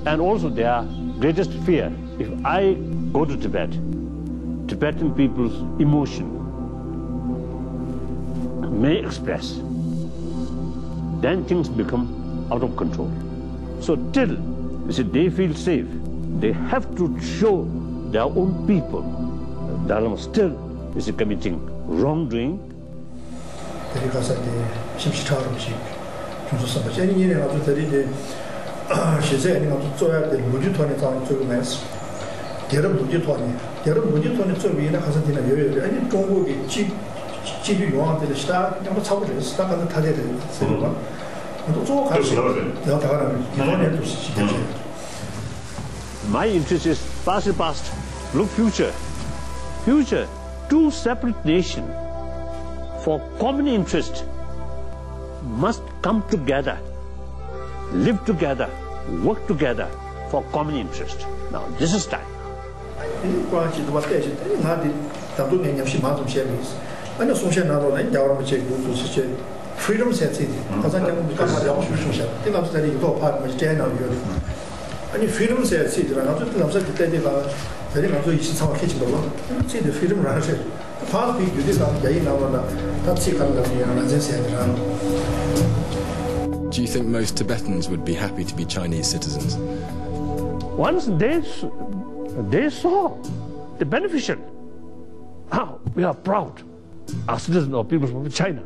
And also their greatest fear, if I go to Tibet, Tibetan people's emotion may express, then things become out of control. So till you see, they feel safe, they have to show their own people Dalai Lama still is committing wrongdoing. My interest is past, look future. Future, two separate nations for common interest must come together, live together, work together for common interest. Now this is time. Freedom says it. And freedom says it. Do you think most Tibetans would be happy to be Chinese citizens? Once they saw the beneficial. Now we are proud, our citizens or people from China,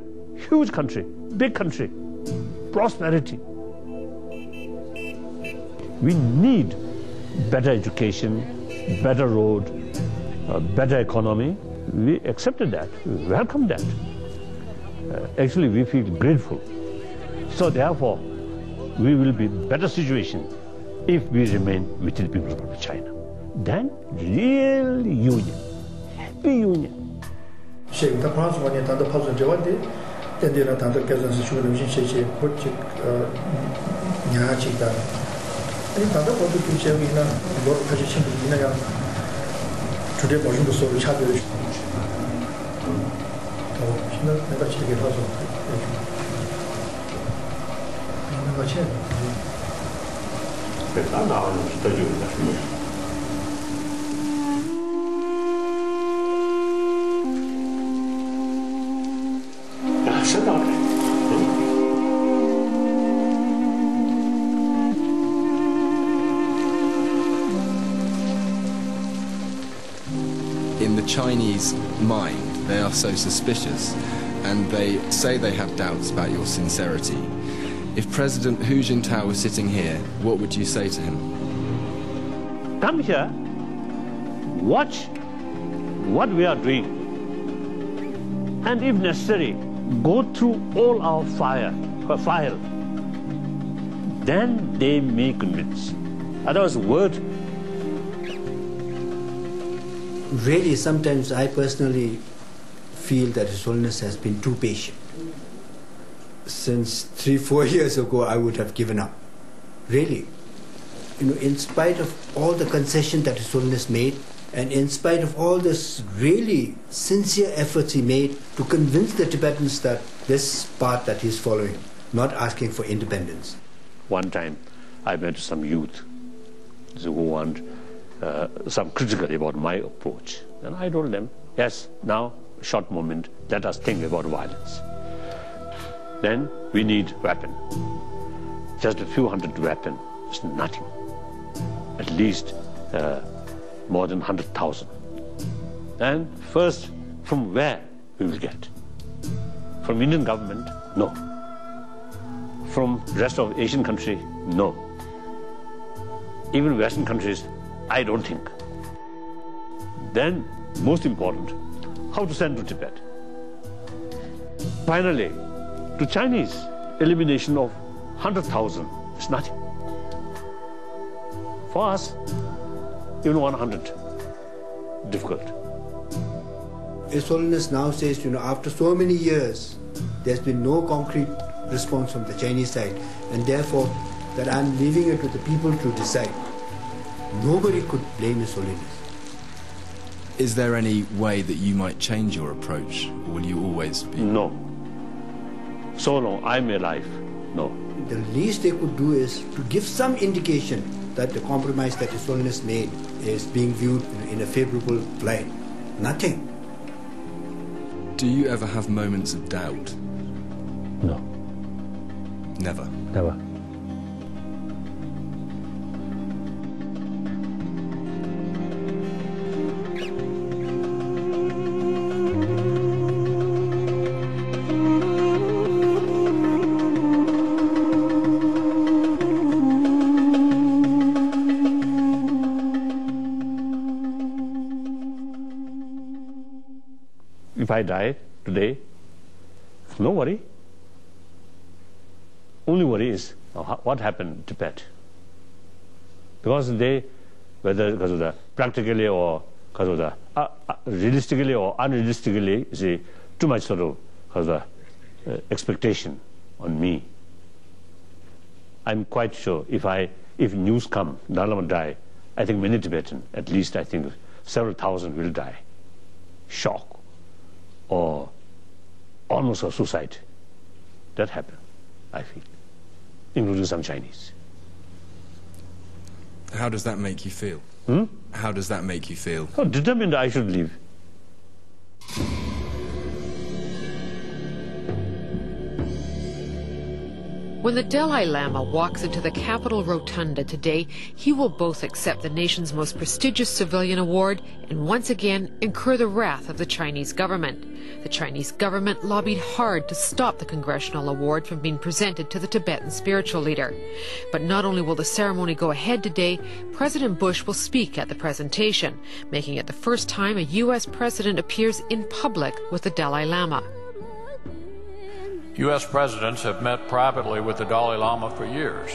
huge country, big country. prosperity. We need better education, better road, better economy. We accepted that, we welcome that. Actually, we feel grateful. So therefore, we will be in better situation if we remain within the People's Republic of China. Then, real union, happy union. In the Chinese mind, they are so suspicious, and they say they have doubts about your sincerity. If President Hu Jintao was sitting here, what would you say to him? Come here, watch what we are doing, and if necessary, go through all our file. Then they may convince. Otherwise, word. Really, sometimes I personally feel that His Holiness has been too patient. Since 3-4 years ago, I would have given up. Really. In spite of all the concession that His Holiness made, and in spite of all this really sincere efforts he made to convince the Tibetans that this path that he's following, not asking for independence. One time, I met some youth who want some critical about my approach. And I told them, yes, now, short moment, let us think about violence. Then we need weapon. Just a few hundred weapons is nothing. At least more than 100,000. And first, from where we will get? From Indian government? No. From rest of Asian country? No. Even Western countries? I don't think. Then, most important, how to send to Tibet. Finally, to Chinese, elimination of 100,000 is nothing. For us, even 100, difficult. His Holiness now says, after so many years, there's been no concrete response from the Chinese side, and therefore, that I'm leaving it to the people to decide. Nobody could blame His Holiness. Is there any way that you might change your approach, or will you always be? No. So long I'm alive, no. The least they could do is to give some indication that the compromise that His Holiness made is being viewed in a favorable light. Nothing. Do you ever have moments of doubt? No. Never? Never. If I die today, no worry. Only worry is what happened in Tibet. Because they, whether because of the practically or because of the realistically or unrealistically, see, too much sort of because of the expectation on me. I'm quite sure if news come, Dalai Lama die, I think many Tibetans, at least I think several thousand will die. Shock. Or almost a suicide. That happened, I feel, including some Chinese. How does that make you feel? How does that make you feel? Oh, determined I should leave. When the Dalai Lama walks into the Capitol Rotunda today, he will both accept the nation's most prestigious civilian award and once again incur the wrath of the Chinese government. The Chinese government lobbied hard to stop the congressional award from being presented to the Tibetan spiritual leader. But not only will the ceremony go ahead today, President Bush will speak at the presentation, making it the first time a U.S. president appears in public with the Dalai Lama. U.S. presidents have met privately with the Dalai Lama for years.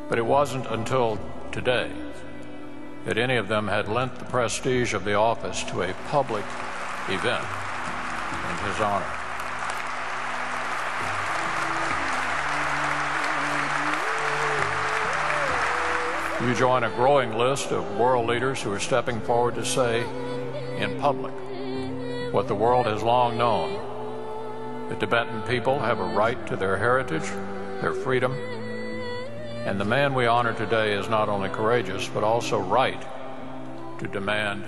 But it wasn't until today that any of them had lent the prestige of the office to a public event in his honor. You join a growing list of world leaders who are stepping forward to say in public what the world has long known: the Tibetan people have a right to their heritage, their freedom, and the man we honor today is not only courageous, but also right to demand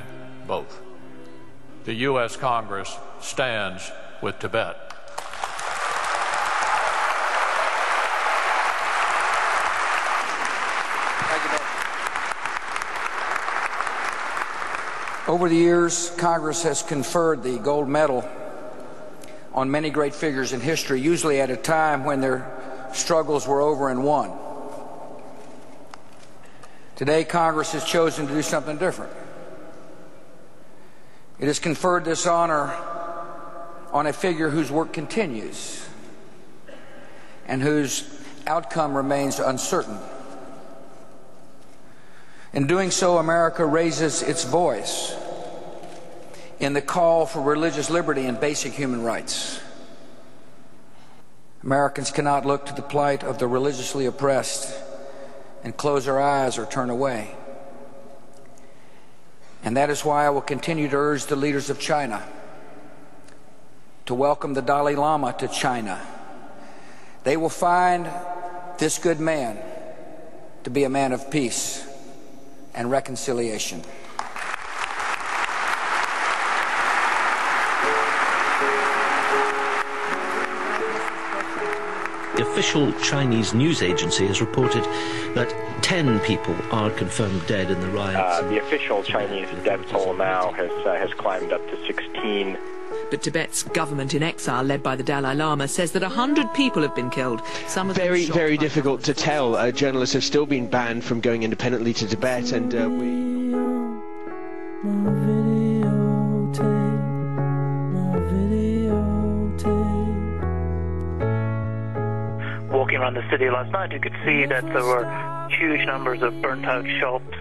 both. The U.S. Congress stands with Tibet. Over the years, Congress has conferred the gold medal on many great figures in history, usually at a time when their struggles were over and won. Today, Congress has chosen to do something different. It has conferred this honor on a figure whose work continues and whose outcome remains uncertain. In doing so, America raises its voice in the call for religious liberty and basic human rights. Americans cannot look to the plight of the religiously oppressed and close our eyes or turn away. And that is why I will continue to urge the leaders of China to welcome the Dalai Lama to China. They will find this good man to be a man of peace and reconciliation. The official Chinese news agency has reported that 10 people are confirmed dead in the riots. The official Chinese death toll now has climbed up to 16. But Tibet's government in exile, led by the Dalai Lama, says that 100 people have been killed. Some of them very difficult to tell. Journalists have still been banned from going independently to Tibet, and Walking around the city last night, you could see that there were huge numbers of burnt-out shops.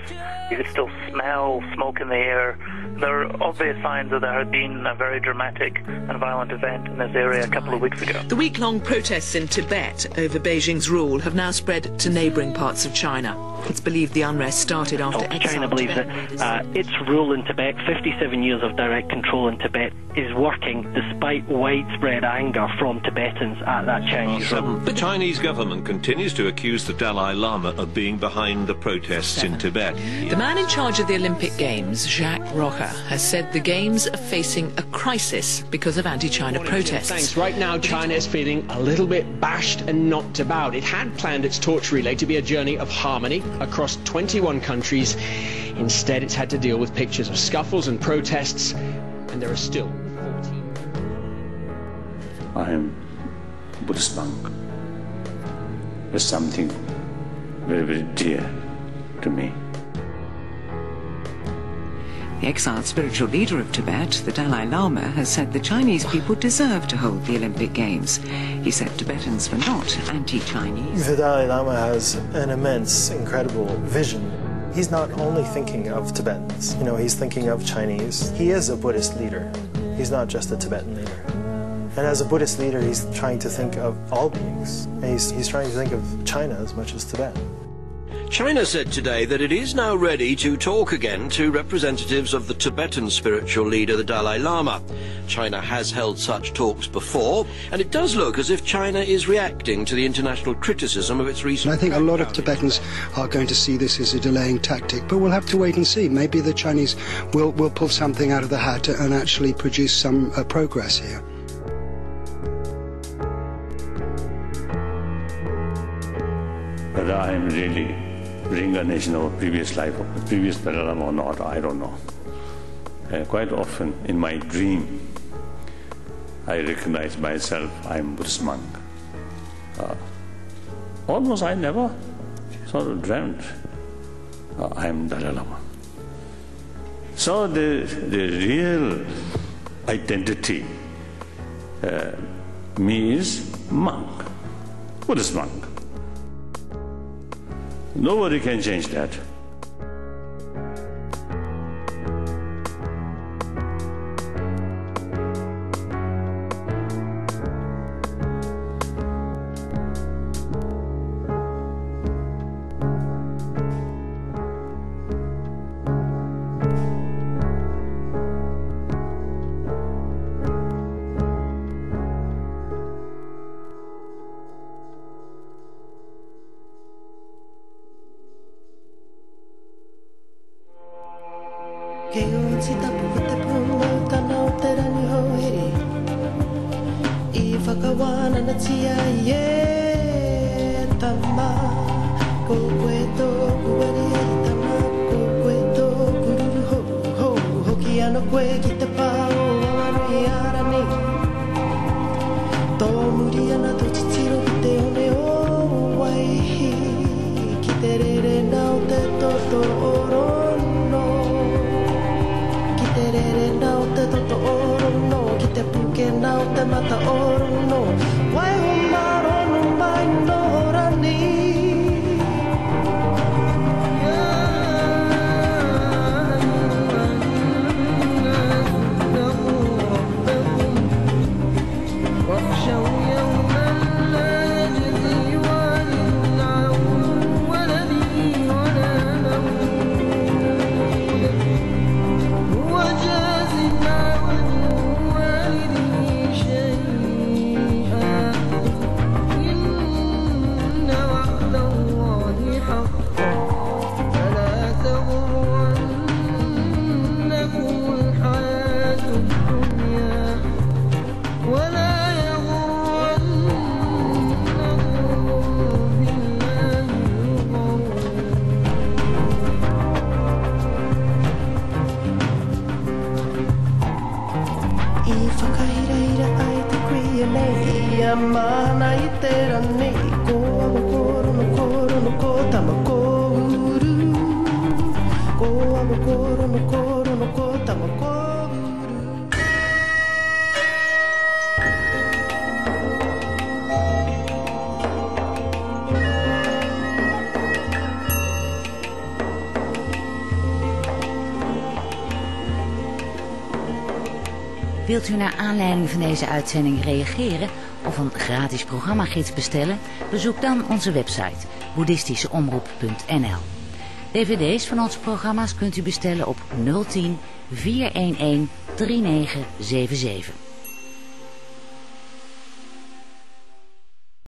You could still smell smoke in the air. There are obvious signs that there had been a very dramatic and violent event in this area a couple of weeks ago. The week-long protests in Tibet over Beijing's rule have now spread to neighbouring parts of China. It's believed the unrest started after exile. China believes that its rule in Tibet, 57 years of direct control in Tibet, is working despite widespread anger from Tibetans at that Chinese rule. The Chinese government continues to accuse the Dalai Lama of being behind the protests in Tibet. The man in charge of the Olympic Games, Jacques Rocha, has said the Games are facing a crisis because of anti-China protests. Thanks. Right now, China is feeling a little bit bashed and knocked about. It had planned its torch relay to be a journey of harmony across 21 countries. Instead, it's had to deal with pictures of scuffles and protests, and there are still 14. I am a Buddhist monk. There's something very, very dear to me. The exiled spiritual leader of Tibet, the Dalai Lama, has said the Chinese people deserve to hold the Olympic Games. He said Tibetans were not anti-Chinese. The Dalai Lama has an immense, incredible vision. He's not only thinking of Tibetans, he's thinking of Chinese. He is a Buddhist leader. He's not just a Tibetan leader. And as a Buddhist leader, he's trying to think of all beings. And he's trying to think of China as much as Tibet. China said today that it is now ready to talk again to representatives of the Tibetan spiritual leader, the Dalai Lama. China has held such talks before, and it does look as if China is reacting to the international criticism of its recent... I think a lot of Tibetans are going to see this as a delaying tactic, but we'll have to wait and see. Maybe the Chinese will pull something out of the hat and actually produce some progress here. whether I am really reincarnation of a previous life, of a previous Dalai Lama or not, I don't know. Quite often in my dream, I recognize myself, I am Buddhist monk. Almost I never sort of dreamt I am Dalai Lama. So the real identity me is monk, Buddhist monk. Nobody can change that. Wilt u naar aanleiding van deze uitzending reageren of een gratis programmagids bestellen? Bezoek dan onze website boeddhistischeomroep.nl. DVD's van onze programma's kunt u bestellen op 010 411 3977.